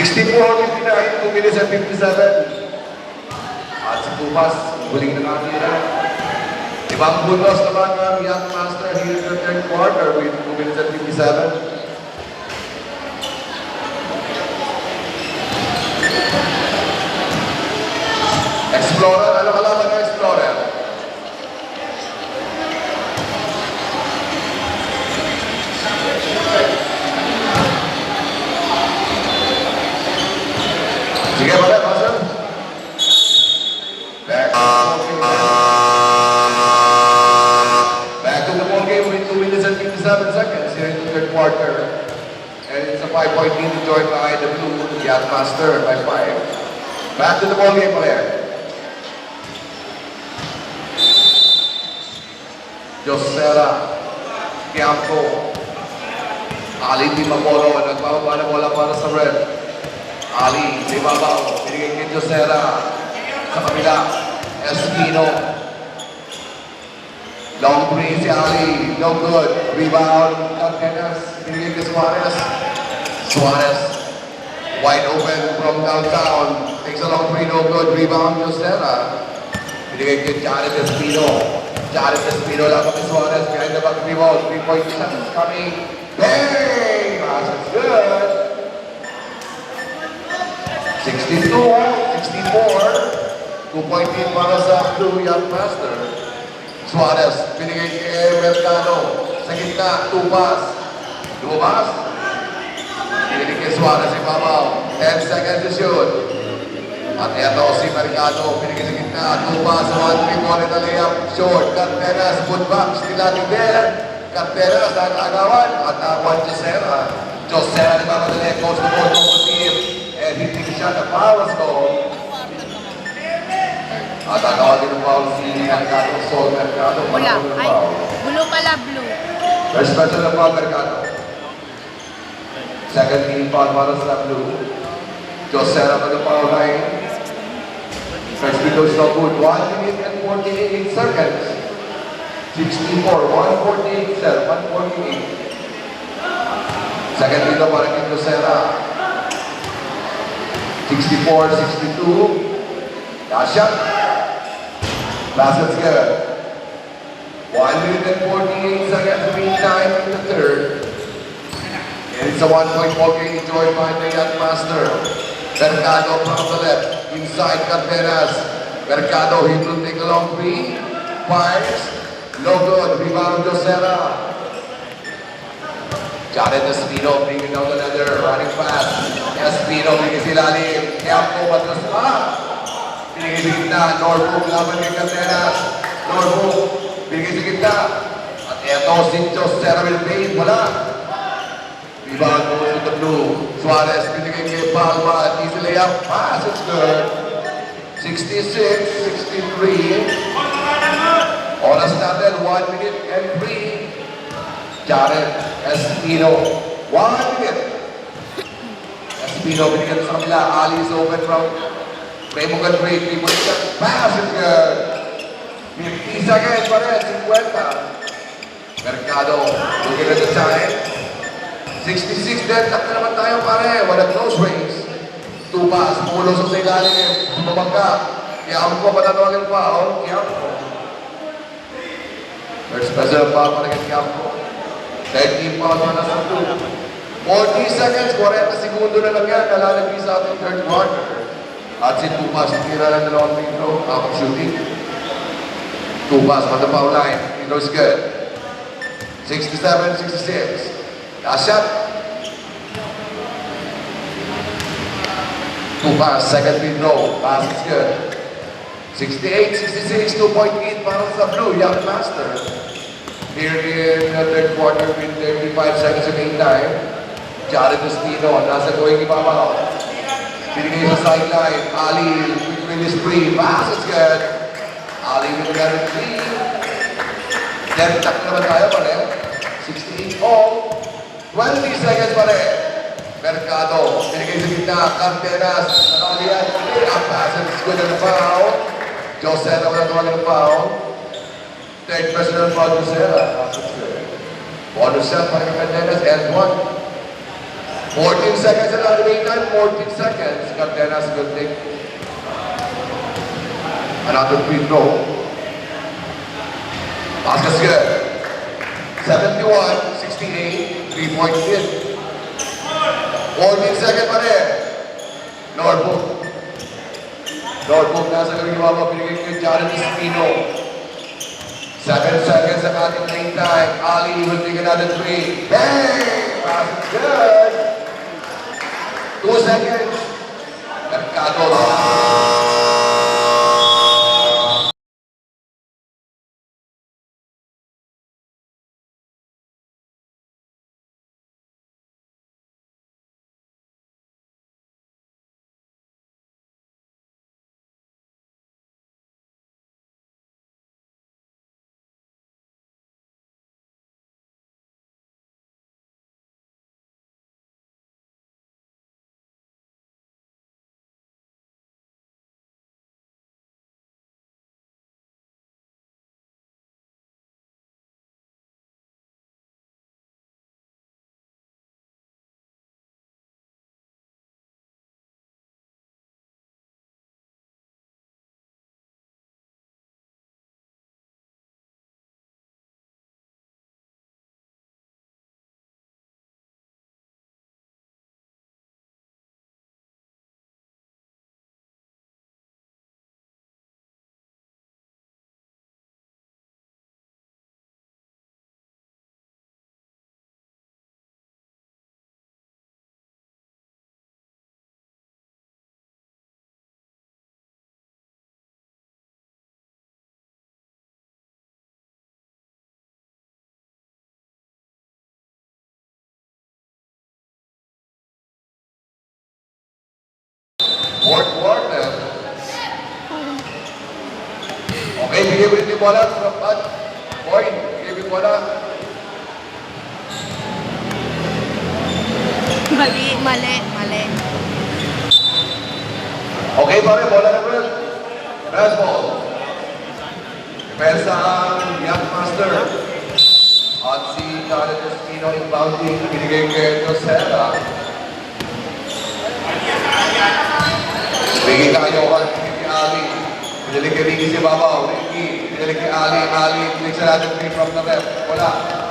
A: 64-59, 2 minutes and 57. At si Tumas, huling na nakatira. Ibang buntos naman ng Young Master here in the third quarter with 2 minutes and 57. Explorer, ano kalaban ng Explorer? Sige, balik, pasok. Back to the ball game with 2 minutes and 57 seconds here in the third quarter. And it's a 5-point lead to join by the Blue Young Master by 5. Back to the ball game player. Josera, Kiampo, Ali Di Mapolo, nagbababa na bola para sa Red. Ali, Libabaw, binigay kay Josera, sa kabila, Espino. Long three si Ali, no good. Rebound, Cardenas, binigay kay Suarez. Suarez, wide open from downtown. Takes a long three, no good. Rebound, Josera. Binigay kay Jared Espino. Jared Espino lang kay Suarez behind the back rebound. 3-point shot is coming. Bang! Pass is good. 62, 64. 2-point lead para sa Blue Young Master. Suarez, binigay kay Mercado. Sa gitna, 2 pass. Lumabas. Binigay kay Suarez, ibabaw. 10 seconds to shoot. At eto si Mercado, pinigil sa gitna, 2 pass, 1-3 ball at layup, short, Cardenas, put back, still natin there. Cardenas, nag-agawan, at Juan Josera. Josera, nagmamadali, goes to goal, double team, and hitting shot, a foul goal. At agawan din ang foul si Mercado, Sol Mercado,
C: Wala.
A: para ng
C: Ay,
A: foul.
C: blue pala, blue.
A: First personal foul, Mercado. Second team foul para sa blue. Josera on the foul line. First free throw is no good. 1 minute and 48 seconds. 64, 148, sir. 148. Second free throw para kay Josera. 64, 62. Last shot. Basket's good. 1 minute and 48 seconds remaining time in the third. And it's a 1-point ball game enjoyed by the young master. Mercado from the left. Inside Cardenas. Mercado, he will take a long three. Fires. No good. Rebound Josera. Jared Espino bringing down the ladder. Running fast. Espino bringing silalim. Campo matras pa. Binigay sa gitna. Norfolk laban kay Cardenas. Norfolk. Binigay sa gitna. At eto si Josera will pay. Wala. Rebound goes to the blue. Suarez binigay kay Palma. Easy layup. Pass. It's good. 66, 63. Oras natin. 1 minute and 3. Jared Espino. 1 minute. Espino binigyan sa kanila. Ali is open from Remo Gadre. 3-point shot. Pass. It's good. 50 seconds pa rin, 50. Mercado, looking at the time. 66 din, tak na naman tayo pare. Wala close range. 2 pass, pulo sa ilalim. Bumabangka. Kiampo pa tatawagin foul. Kiampo. First special foul para kay Kiampo. Third team foul para sa 2. 40 seconds, 40 segundo na lang yan. Nalalagay sa ating third quarter. At si 2 pass, tira lang dalawang free throw. Kapag shooting. 2 pass on the foul line. He looks good. 67, 66. Last shot. 2 pass, second free throw. Pass is good. 68, 66, 2.8 para sa blue. Young master. Here in the third quarter with 35 seconds remaining time. Jared Espino, nasa going ibabaw. Binigay sa sideline. Ali, quick release free. Pass is good. Ali will get it free. Then, tak naman tayo pare. 68 all. 20 seconds pare. Mercado. Binigay sa gitna. Cardenas. Nakalian. Ang pass is good on the foul. Josera wala tuwag ng foul. Third personal foul Josera. Bonus shot para kay Cardenas and 1. 14 seconds at the time. 14 seconds. Cardenas will take another free throw. Basket's good. 71, 68, 3-point hit. 14 seconds pa rin. Norfolk. Norfolk nasa gawing iwaba. Pinigay kay Jared Espino. 7 seconds ang ating playing time. Ali will take another 3. Bang! Basket's good. 2 seconds. Mercado. Fourth quarter. Okay, bigay ulit yung bola. Point. Bigay yung bola.
C: Mali.
A: Okay, pare, bola na rin. Red ball. Depensa ang Young Master. At si Jared Espino inbounding, binigay kay Josera. Ricky Cayohan, Ricky Ali. Pinalik kay Ricky si Babaw, Ricky. Pinalik kay Ali, pinalik sa natin free from the left. Wala.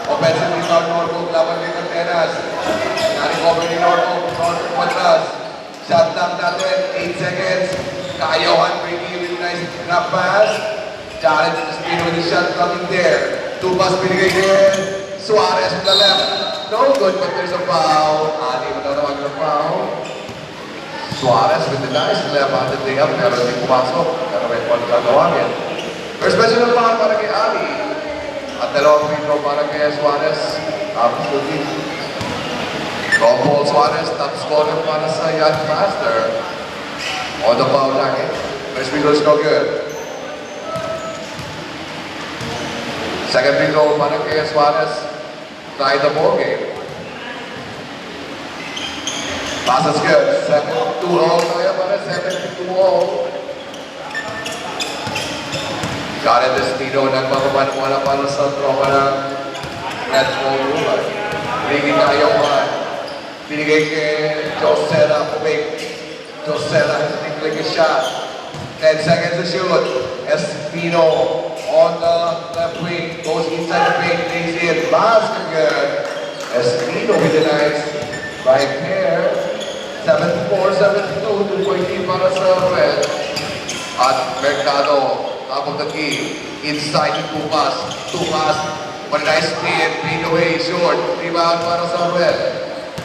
A: Offensive rebound, Norfolk, laban kay Cartenas. Nari-cover ni Norfolk, Norfolk matras. Shot clock natin, 8 seconds. Cayohan, Ricky with a nice grab pass. Jared Espino with the shot clock in there. 2 pass pinigay kay Suarez from the left. No good, but there's a foul. Ali, matawag ng foul. Suarez with the nice left-handed layup, pero hindi pumasok. Pero may one gagawin. First special foul para kay Ali. At dalawang free throw para kay Suarez. Absolutely. Long ball Suarez, top scorer para sa Young Master. On the foul line. First free throw is no good. Second free throw para kay Suarez. Tie the ball game. Pass is good. 7-2 all tayo para 7-2 all. Jared Espino nagpapapanuwala para sa tropa ng Red Bull Rural. Ricky Cayohan. Binigay kay Josera Pumig. Josera has to take a shot. 10 seconds to shoot. Espino on the left wing. Goes inside the paint. Lays in. Basket good. Espino with a nice right here. 7-4, 7-2, 2.8 para sa Red. At Mercado, top of the key, inside the 2 pass. But a nice spin, fade away, short. Rebound para sa Red.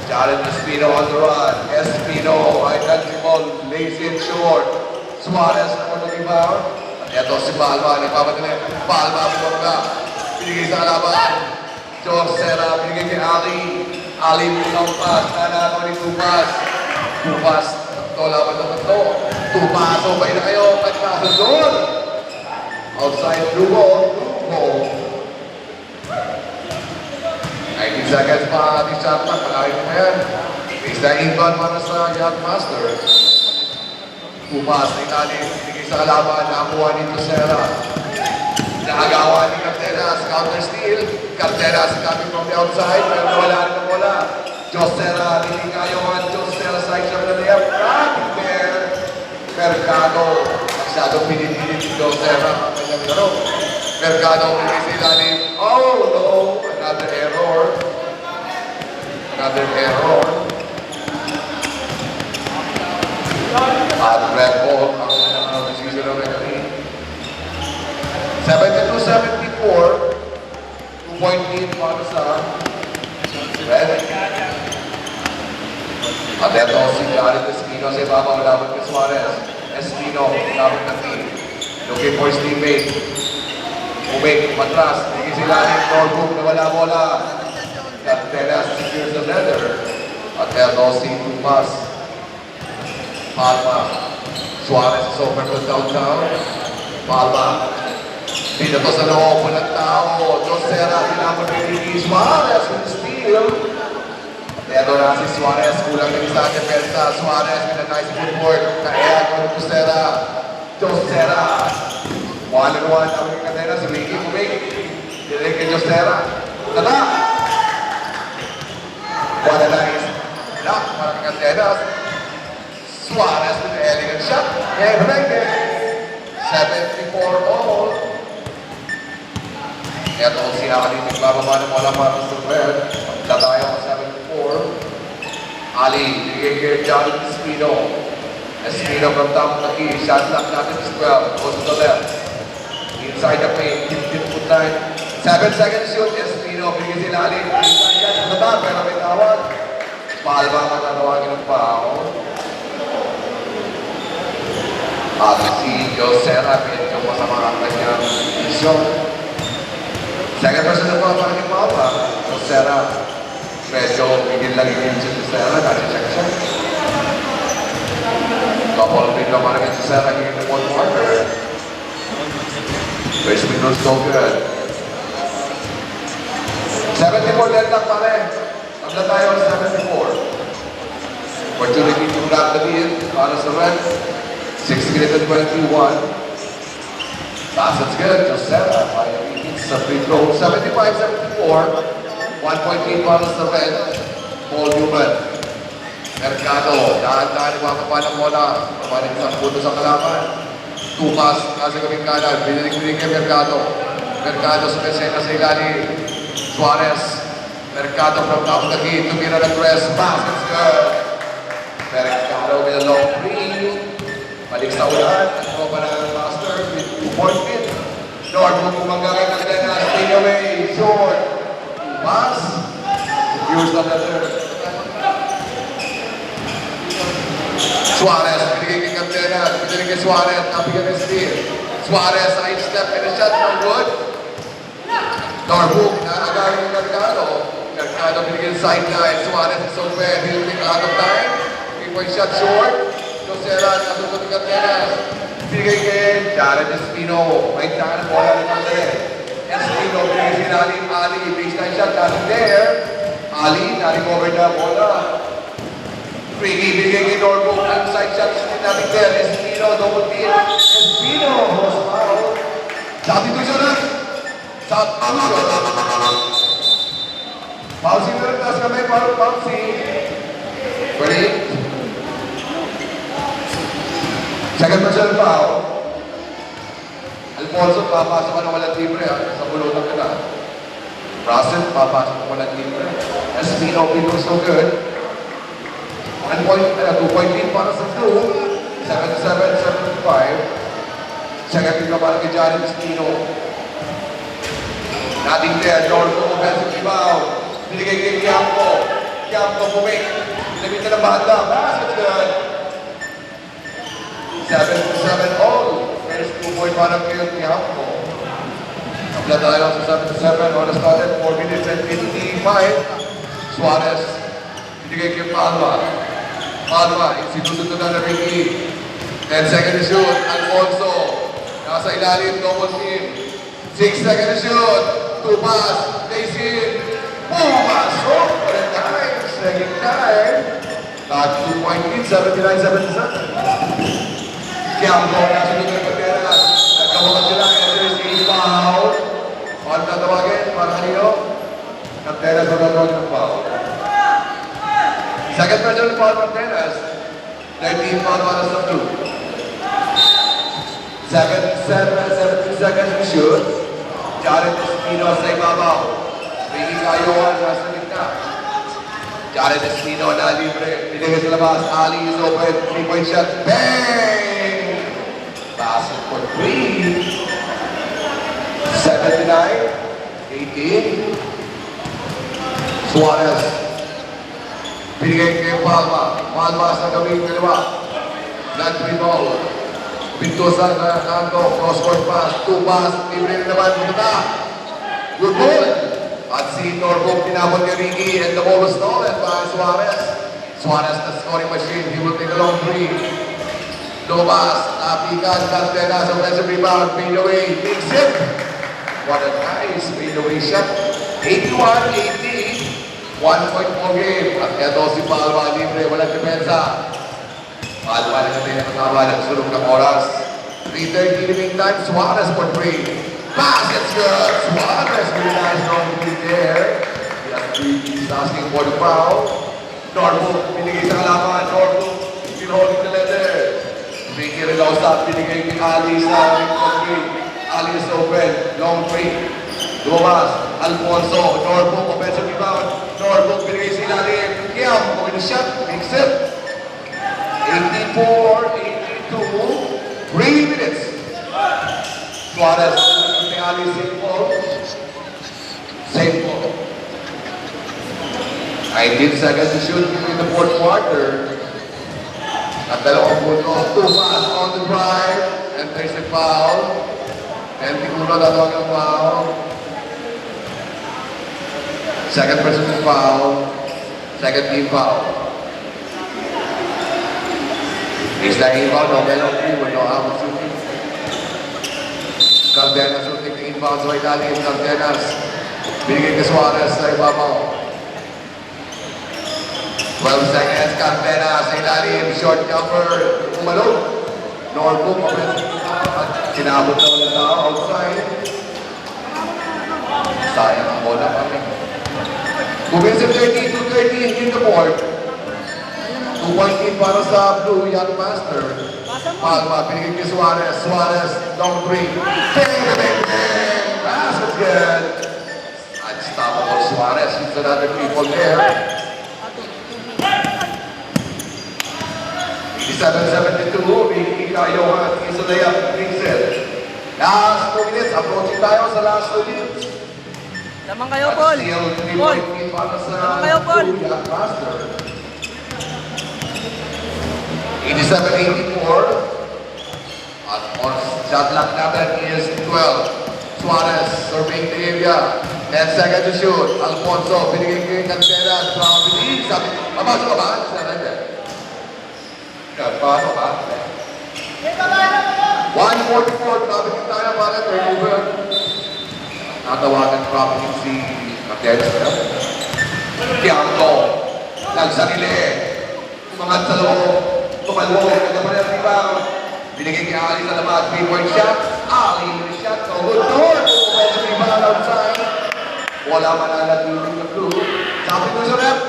A: Jared Espino on the run. Espino, right hand ball, lays in short. Suarez for the rebound. At ito si Palma, nagpapadali. Palma, bumangga. Pinigay sa kalaban. Josera, pinigay kay Ali. Ali, bilang pass. Nanakaw ni 2 pass. 2 pass. Ito, laban ng tatlo. 2 pass. Okay na kayo. Pagkaso doon. Outside blue ball. 19 seconds pa. Ating shot clock. Malaking na yan. Base na inbound para sa Young Master. 2 pass. Italim. Pinigay sa kalaban. Nakakuha ni Josera. Nakagawa ni Cartenas. Counter steal. Cartenas coming from the outside. Pero wala rin ang bola. Josera, Ricky Cayohan, Josera, side shot na layup, right there. Mercado, masyadong pinipilit si Josera. Mercado, pinigay sa ilalim. Oh no, another error. At red ball, ang decision ng referee. 72-74, 2-point lead para sa Red. At ito si Jared Espino sa ibabaw laban kay Suarez. Espino, laban ng team. Looking for his teammate. Umig, matras. Hindi sila ni Norfolk na wala bola. Cartenas secures the leather. At ito si Tumas. Palma. Suarez is over to downtown. Palma. Pinato sa loob, walang tao. Josera, pinapon kay Ricky Suarez with the steal. Ito na si Suarez, kulang ng isa depensa. Suarez with a nice footwork. Kaya ko ng Josera. 1-1 ang mga kadena si Ricky Pumig. Dinig kay Josera. Tata! What a nice block para kay Cadenas. Suarez with an elegant shot. Kaya Pumig. 74 all. Ito si Ali, nagbababa ng bola para sa Red. Tatayo sa 7-4. Ali, bigay kay Jared Espino. Espino from top of the key. Shot clock natin is 12. Goes to the left. Inside the paint. Tip foot line. 7 seconds shoot. Espino, bigay sila Ali. Inside yan. Nata, pero may tawag. Palma matatawagin ng foul. At si Josera, medyo masama ang kanyang isyon. Second person na po para kay Palma. Josera. Medyo bigil lang yung si Josera. Kasi-check siya. Couple of video para kay Josera. Gigil na one marker. First window is so good. 74 dead lang pare. Tabla tayo 74. Opportunity to grab the lead para sa Red. 6 minutes and 21. That's good. Josera, it's a free throw. 75-74. 1 point lead para sa Red. Paul Newman. Mercado. Dahan-dahan iwakapa ng bola. Pabalik sa punto sa kalaban. Tumas. Nasa gawing kanan. Binilig-bilig kay Mercado. Mercado sa mesena sa ilalim. Suarez. Mercado from top of the key. Tumira ng press. Pass. It's good. Mercado with a long three. Balik sa ulan. Ano pa ng master with 2-point lead. Norwood kumangangay ng Tenas. Stay away. Short. Pass. Use of the third. Suarez. Pinigay kay Tenas. Pinigay kay Suarez. Napigyan ng steal. Suarez. Side step and a shot. Norwood. Norwood. Naagawin ng Mercado. Mercado pinigay sideline. Suarez is open. He'll take out of time. 3-point shot short. Josera. Natutulog ng Tenas. Pinigay kay Jared Espino. May tangan bola ng Tenas. Espino. Pinigay si Nalim Ali. Baseline shot. Nothing there. Ali. Nalim over the bola. Pinigay kay Norwood. Inside shot. Nothing there. Espino. Double team. Espino. Was foul. Substitution. Pausi na rin taas kami, pausi. Balik. Second personal foul. Alfonso, papasok ka ng walang libre sa bulutan ka na. Russell, papasok ng walang libre. Espino, people so good. 2-point lead para sa two. 7-7, 7-5. Second lead na para kay Jared Espino. Nothing there, Norwood, offensive rebound. Binigay kay Quiamco. Quiamco bumik. Limit na ng banda. Basket good. 7-7 all. First 2-point para kay Quiamco. Kapla tayo sa 7-7. On the started, 4 minutes and 55. Suarez. Binigay kay Palma. Palma, instituto na na Ricky. 10 seconds to shoot. Alfonso. Nasa ilalim, double team. 6 seconds to shoot. 2 pass. Daisy. Pumasok. For a time. Second time. Got 2-point lead. 79-77. Quiamco. Nasa lugar ng Tenas. Nagkawakan sila. There's a foul. On tatawagin. Para kanino? Ng Tenas o tatawagin ng foul. Second personal foul from Tenas. 13 foul para sa 2. 17 seconds to shoot. Jared Espino sa ibabaw. Ricky Cayoan nasa gitna. Jared Espino na libre. Pinigay sa labas. Ali is open. 3-point shot. Bang! Basket for 3. 79. 18. Suarez. Pinigay kay Palma. Palma sa gawing kaliwa. Non-free ball. Pintusan na Nando, cross-court pass, 2 pass, libre rin naman, punta. Good ball. At si Norwood tinapon kay Ricky and the ball was stolen by Suarez. Suarez, the scoring machine, he will take a long three. Lobas, napikan, Cardenas, offensive rebound, fade away, takes it. What a nice fade away shot. 81-80, 1-point game. At eto si Palma, libre, walang depensa. Palma na natin ang tama ng sulong ng oras. 3:30 remaining time. Suarez for 3. Pass, it's good. Suarez really nice long lead there. He has 3. He's asking for the foul. Norwood, binigay sa kalaban. Norwood, still holding the letter. Ricky Relosa, binigay kay Ali sa ring for 3. Ali is open. Long 3. Dumas, Alfonso, Norwood, offensive rebound. Norwood, binigay sa ilalim. Quiamco with the shot. Makes it. 84-82, 3 minutes. Suarez, Ali, same ball. 19 seconds to shoot in the fourth quarter. At dalawang punto, 2 pass on the drive, and there's a foul. And Ticuno natawag ng foul. Second personal foul. Second team foul. Is that inbound o penalty? Wala ako shooting. Cardenas shooting ng inbound sa ilalim. Cardenas. Binigay kay Suarez sa ibabaw. 12 seconds, Cartena sa ilalim, short cover, umalo. Norbo, sinabot na wala tao, outside. Sayang ang bola kami. Kuminsan 32-30 in the board. 2-point lead para sa Blue, Young Master. Palma, pinigil kay Suarez. Suarez, down 3. Pass is good. Unstoppable Suarez. He's another people there. 87-72, Johan, he's a layup, brings it. Last 2 minutes, approaching tayo sa last 2 minutes.
B: Lamang kayo, Paul.
A: Still,
B: Paul.
A: 3-point lead para sa
B: Lamang kayo, Paul.
A: Blue, Young Master. 87-84. At on shot clock natin is 12. Suarez surveying the area. 10 seconds to shoot. Alfonso, binigay kay Cancelas. Sabi, mabasa ka ba? Paano ba? 144, babalik tayo para turnover. Natawagan properly si Cancelas. Tiangco. Nagsarili. Umangat sa loob. Tumalwo. Kaya ang rebound. Binigay kay Ali sa labas. 3-point shot. Ali with a shot. No good. Door. Offensive rebound outside. Wala mananatiling na Blue. Substitution rep.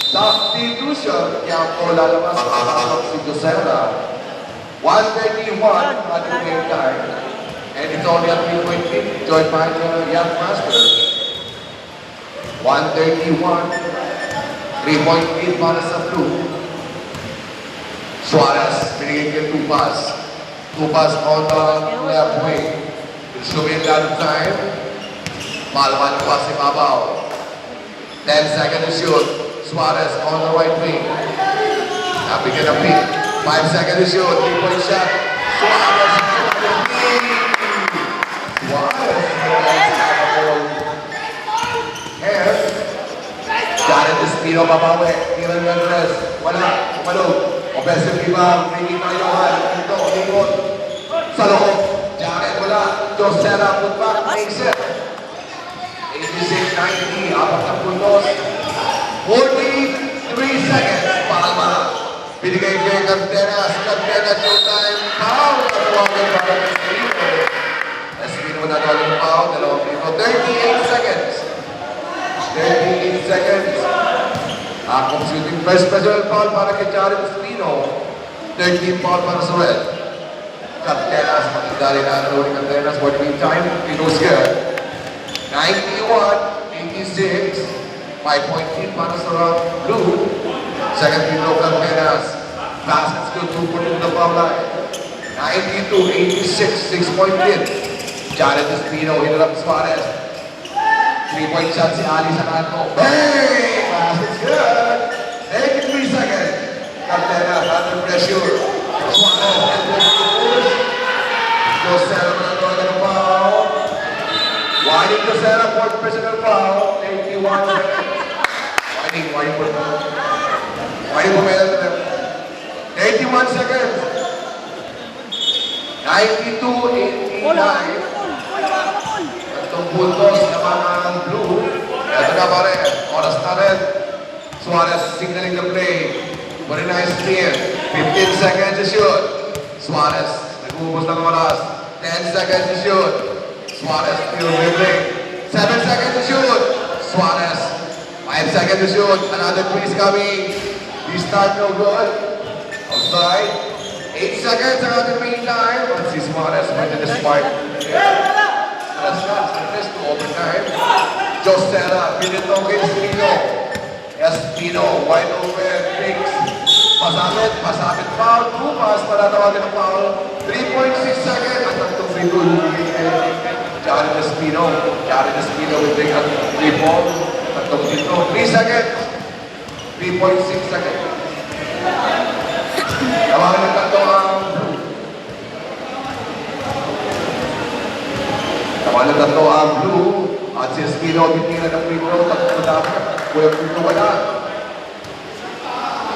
A: Substitution. Tiangco lalabas. Makakasok si Josera. 131 at the game time. And it's only a 3-point lead. Joined by the Young Master. 131. 3-point lead para sa Blue. Suarez, binigay kay Tupas. Tupas on the left wing. Consuming that time. Malman pa si Mabaw. 10 seconds to shoot. Suarez on the right wing. Nabigyan ng pick. 5 seconds to shoot. 3-point shot. Suarez. Suarez. And Jared Espino babawi. Tira ng Andres. Wala. Umalog. Offensive rebound, bringing na Johan. Ito, likod. Sa loob. Jared wala. Josera, put back, makes it. 86-90, apat na puntos. 43 seconds. Palma. Binigay kay Canteras. Canteras showtime. Foul. Natawagin para kay Espino. Espino natawagin ng foul. Dalawang pito. 38 seconds. 38 seconds. Computing first special foul para kay Jared Espino. 13 foul para sa Red. Canteras, makidali na ang Rory Canteras for the meantime. Pino's good. 91-86. 5-point lead para sa Blue. Second Pino Canteras. Baskets good, 2 for the foul line. 92-86. 6-point lead. Jared Espino, hit it up Suarez. 3-point shot si Ali sa kanto. Bang! Basket's good. Take it 3 seconds. Canteras under pressure. Suarez and then push. Josera managawa ng foul. Winding Josera for personal foul. 81 seconds. Winding for medal. 81 seconds. 92-89. Tatlong puntos naman ang Blue. Ito na pa rin. Oras na rin. Suarez signaling the play. Very nice clear. 15 seconds to shoot. Suarez. Nag-uubos ng oras. 10 seconds to shoot. Suarez still dribbling. 7 seconds to shoot. Suarez. 5 seconds to shoot. Another three is coming. Restart no good. Outside. 8 seconds around the meantime. Let's see Suarez went to the spark. That's not surface to overtime. Josera, pinito kay Espino. Espino, wide open, picks. Pasabit foul. Tumas, panatawagan ng foul. 3.6 seconds. At ang free goal. Jared Espino. Jared Espino will take a 3 ball. At ang dito, 3 seconds. 3.6 seconds. Tawagan ng kanto ang Blue. Tawagan ng kanto ang Blue. At si Espino, bitira ng free throw. Tatlo dapat. Kuya Puto wala.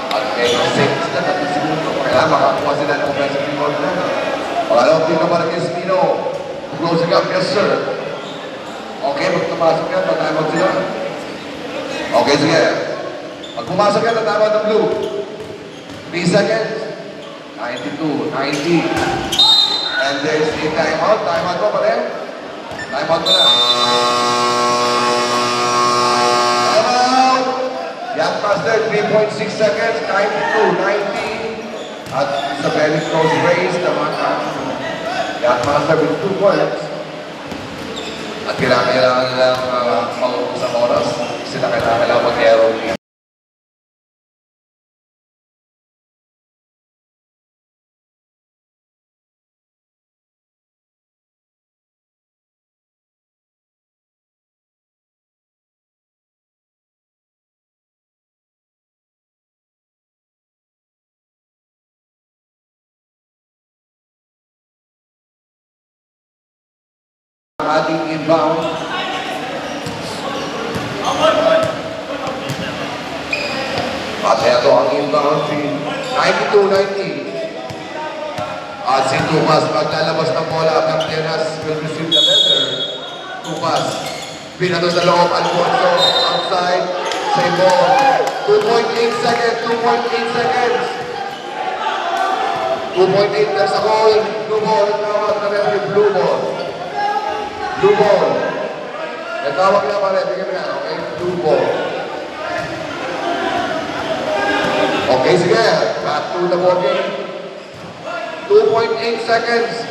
A: At kaya 6 na, 3 segundo. Kaya makakuha sila ng offensive rebound na. Pangalawang team na para kay Espino. Closing up, yes sir. Okay, magtumasok yan. Pag-time out sila. Okay, sige. Pag pumasok yan, tatama ng blue. 3 seconds. 92, 90. And there's a timeout. Timeout mo pa rin. Timeout mo na. Timeout! Young Master, 3.6 seconds. 92, 90. At it's a very close race naman ang Young Master with 2 points. At kailangan nilang maubos ang oras. Sila kailangan mag-aero. Ating inbound. At ito ang inbound si 92-90. At si Tumas maglalabas ng bola. Captenas will receive the letter. Tumas. Pinato sa loob. Alfonso. Outside. Same ball. 2.8 seconds. 2.8 seconds. 2.8 there's a goal. Blue ball. Tawag na rin blue ball. Blue ball. Nagtawag na pala. Bigyan mo na. Okay? Blue ball. Okay, sige. Back to the ball game. 2.8 seconds.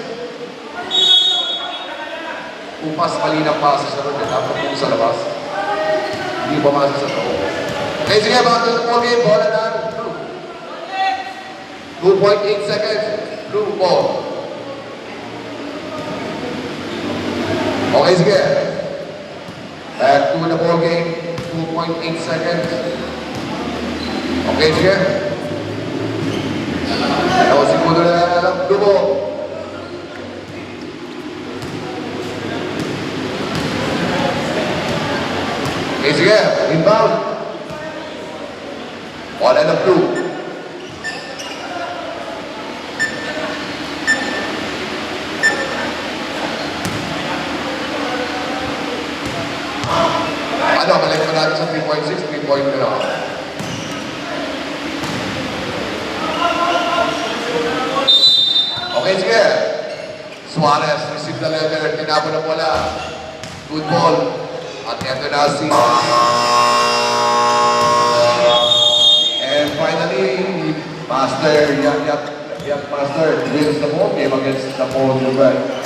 A: Upas mali ng pasa sa ron. Dapat po sa labas. Hindi pumasa sa loob. Okay, sige. Back to the ball game. Bola na. 2.8 seconds. Blue ball. Okay, sige. Back to the ball game. 2.8 seconds. Okay, sige. Ayaw segundo na lang. Dubo. Okay, sige. Inbound. Wala na blue. Ano, balik pa natin sa 3.6, 3.0. Okay, sige. Suarez, receive the letter. Tinapon na bola. Good ball. At ito na si... And finally, Master, Young Master wins the ball game against the Paul Ruben.